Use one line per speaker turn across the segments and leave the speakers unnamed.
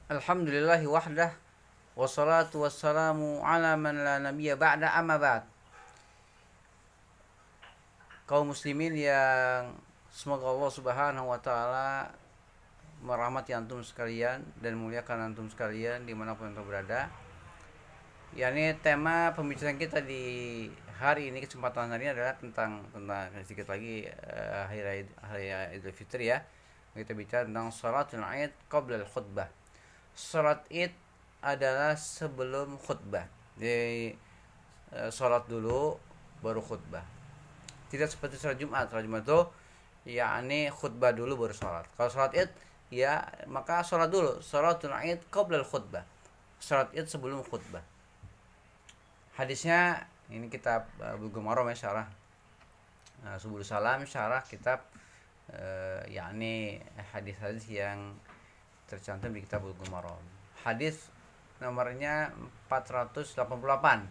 Alhamdulillahi wahdah wassalatu wassalamu ala man la nabiyya ba'da amma ba'd. Kaum muslimin yang semoga Allah Subhanahu wa taala merahmati antum sekalian dan muliakan antum sekalian dimanapun antum berada. Yani tema pembicaraan kita di hari ini, kesempatan hari ini adalah tentang sedikit lagi hari Idul Fitri ya. Kita bicara tentang salatul Id qabla al-khutbah. Salat Id adalah sebelum khutbah. Jadi salat dulu baru khutbah. Tidak seperti salat Jumat. Salat Jumat itu yakni khutbah dulu baru salat. Kalau salat Id ya maka salat dulu. Salatul Id qabla al-khutbah. Salat Id sebelum khutbah. Hadisnya ini kitab Bulughul Maram ya, syarah Subul Salam, syarah kitab yakni hadis-hadis yang tercantum di kitab Bulughul Maram. Hadis nomornya 488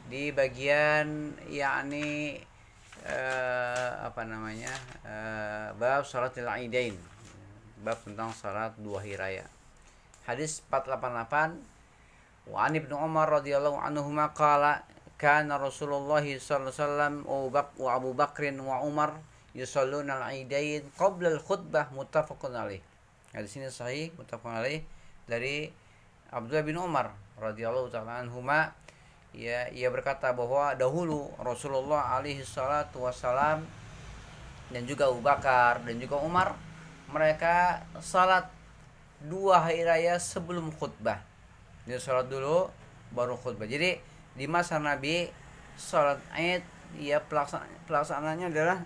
di bagian yakni bab salatul Aidain, bab tentang salat dua hari raya. Hadis 488, wa an Ibnu Umar radhiyallahu anhuma qala kana Rasulullah sallallahu alaihi wasallam wa Abu Bakrin wa Umar yusalluna al-Aidain qabla al-khutbah, muttafaqun alaih. Hadis ini sahih, muttafaqun alaih, dari Abdullah bin Umar radhiyallahu taala anhuma. Ya, ia berkata bahwa dahulu Rasulullah alaihi salatu wasalam dan juga Abu Bakar dan juga Umar, mereka salat dua hari raya sebelum khutbah. Dia salat dulu baru khutbah. Jadi di masa Nabi salat Id ya pelaksanaannya adalah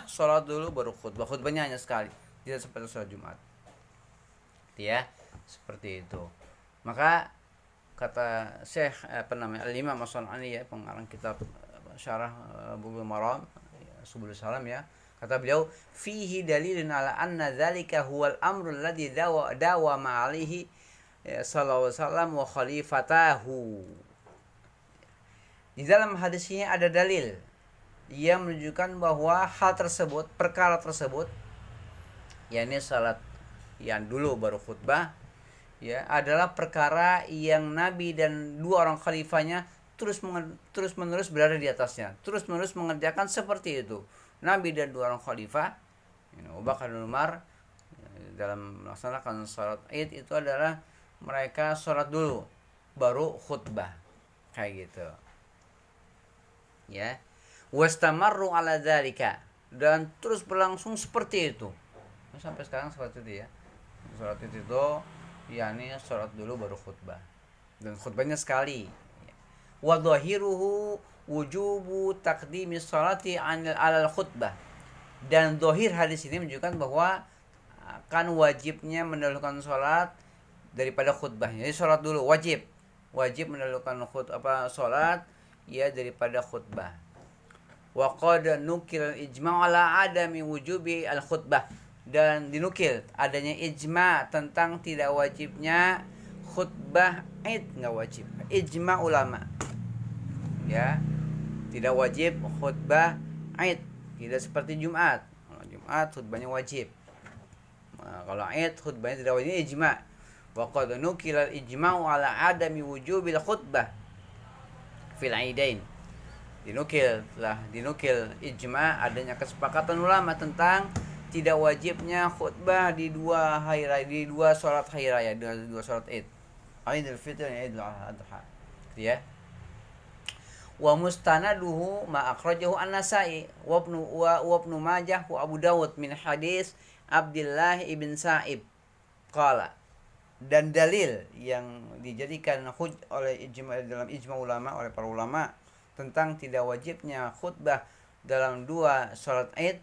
salat dulu baru khutbah. Khutbahnya hanya sekali, tidak seperti salat Jumat. Ya, seperti itu. Maka kata Syekh Al-Imam As-San'ani ya, pengarang kitab syarah Bulughul Maram Subul Salam ya, kata beliau, fihi dalilun ala anna dzalika huwal amrul ladzi dawama alaihi sallallahu alaihi wasallam wa khalifatahu. Di dalam hadis ini ada dalil yang menunjukkan bahwa hal tersebut, perkara tersebut, yakni salat yang dulu baru khutbah ya, adalah perkara yang Nabi dan dua orang khalifahnya terus menerus berada di atasnya, terus menerus mengerjakan seperti itu. Nabi dan dua orang khalifah, Abu Bakar dan Umar, dalam melaksanakan salat Id itu adalah mereka salat dulu baru khutbah, kayak gitu ya. Wastamarru ala dzalika, dan terus berlangsung seperti itu sampai sekarang seperti itu ya. Salat itu yakni salat dulu baru khutbah, dan khutbahnya sekali. Wa dhahiruhu wujubu taqdimi salati alal khutbah, dan zahir hadis ini menunjukkan bahwa akan wajibnya mendahulukan salat daripada khutbahnya. Jadi salat dulu wajib mendahulukan salat ya daripada khutbah. Wa qad nukil ijma' ala adami wujubi al khutbah, dan dinukil adanya ijma tentang tidak wajibnya khutbah Id, nggak wajib. Ijma ulama ya, tidak wajib khutbah Id, tidak seperti Jumat. Kalau Jumat khutbahnya wajib, kalau Id khutbahnya tidak wajib. Ijma. Wa qad nukila ijma'u ala adami wujubil khutbah fil Aidain. Dinukil ijma, adanya kesepakatan ulama tentang tidak wajibnya khutbah di dua hari raya, di dua salat hari raya, dua salat Id, Idul Fitri dan Idul Adha. Ya. Wa mustanaduhu ma akhrajahu An-Nasa'i wa Ibnu Majah wa Abu Dawud min hadis Abdullah ibn Sa'ib qala. Dan dalil yang dijadikan oleh dalam ijma ulama, oleh para ulama, tentang tidak wajibnya khutbah dalam dua salat Id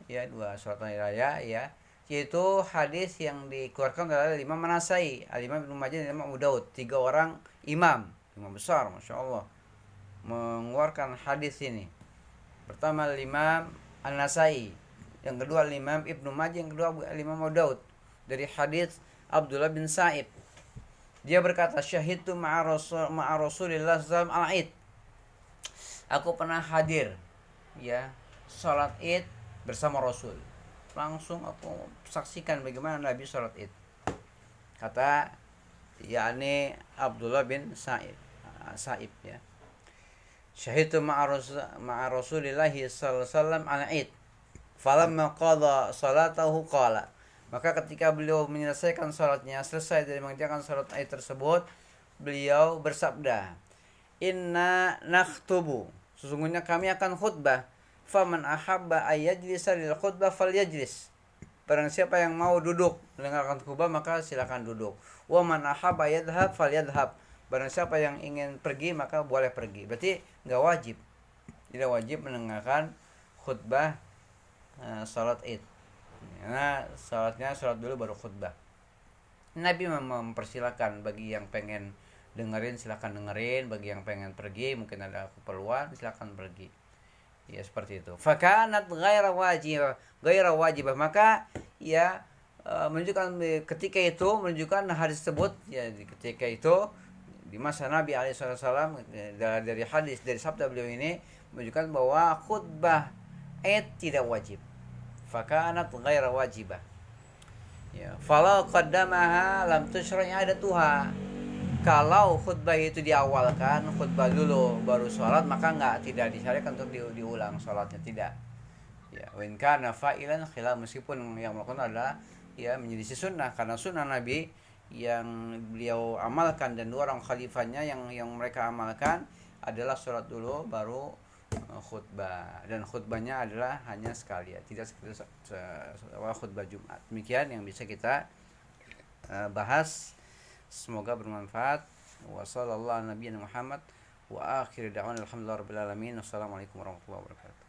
ya, dua salat hari raya ya, yaitu hadis yang dikeluarkan oleh Imam An-Nasa'i, Al-Imam Ibnu Majah dan Imam Abu Daud. Tiga orang imam besar, Masya Allah, mengeluarkan hadis ini. Pertama Imam An-Nasa'i, yang kedua Imam Ibnu Majah, yang kedua Imam Abu Daud, dari hadis Abdullah bin Sa'ib. Dia berkata, syahidtu ma'a Rasulillah sallallahu al-Id. Aku pernah hadir ya salat Id bersama Rasul. Langsung aku saksikan bagaimana Nabi salat Id. Kata yakni Abdullah bin Sa'ib ya. Syahidtu ma'a Rasulillahi sallallahu alaihi wasallam al-Id. Falamma qada salatahu qala. Maka ketika beliau menyelesaikan salatnya, selesai dari mengerjakan salat Id tersebut, beliau bersabda, "Inna nakhtubu." Sesungguhnya kami akan khutbah. Faman ahabba ayyajlisa lil khutbah falyajlis. Barang siapa yang mau duduk mendengarkan khutbah maka silakan duduk. Wa man ahabba yadhhab falyadhhab. Barang siapa yang ingin pergi maka boleh pergi. Berarti enggak wajib. Tidak wajib mendengarkan khutbah salat Id. Karena salatnya salat dulu baru khutbah. Nabi mempersilahkan bagi yang pengen dengerin silakan dengerin, bagi yang pengen pergi mungkin ada keperluan silakan pergi. Ya seperti itu. Fakanat ghaira wajibah, maka ya menunjukkan ketika itu menunjukkan hadis tersebut ya ketika itu di masa Nabi alaihissalam dari hadis dari sabda beliau ini menunjukkan bahwa khutbah Id tidak wajib. Fakanat ghaira wajibah. Ya, falau qaddamaha lam tusyra' i'adatuha. Kalau khutbah itu diawalkan, khutbah dulu baru sholat, maka tidak disyariatkan untuk diulang sholatnya, tidak. Ya, wa in kana fa'ilan khilaf, meskipun yang melakukan adalah ya menyelisih sunnah, karena sunnah Nabi yang beliau amalkan dan dua orang khalifahnya yang mereka amalkan adalah sholat dulu baru khutbah, dan khutbahnya adalah hanya sekali ya, tidak seperti khutbah Jumat. Demikian yang bisa kita bahas. Semoga bermanfaat. Wa sallallahu ala nabiyina Muhammad wa akhir da'wana alhamdulillahi rabbil alamin. Wassalamualaikum warahmatullahi wabarakatuh.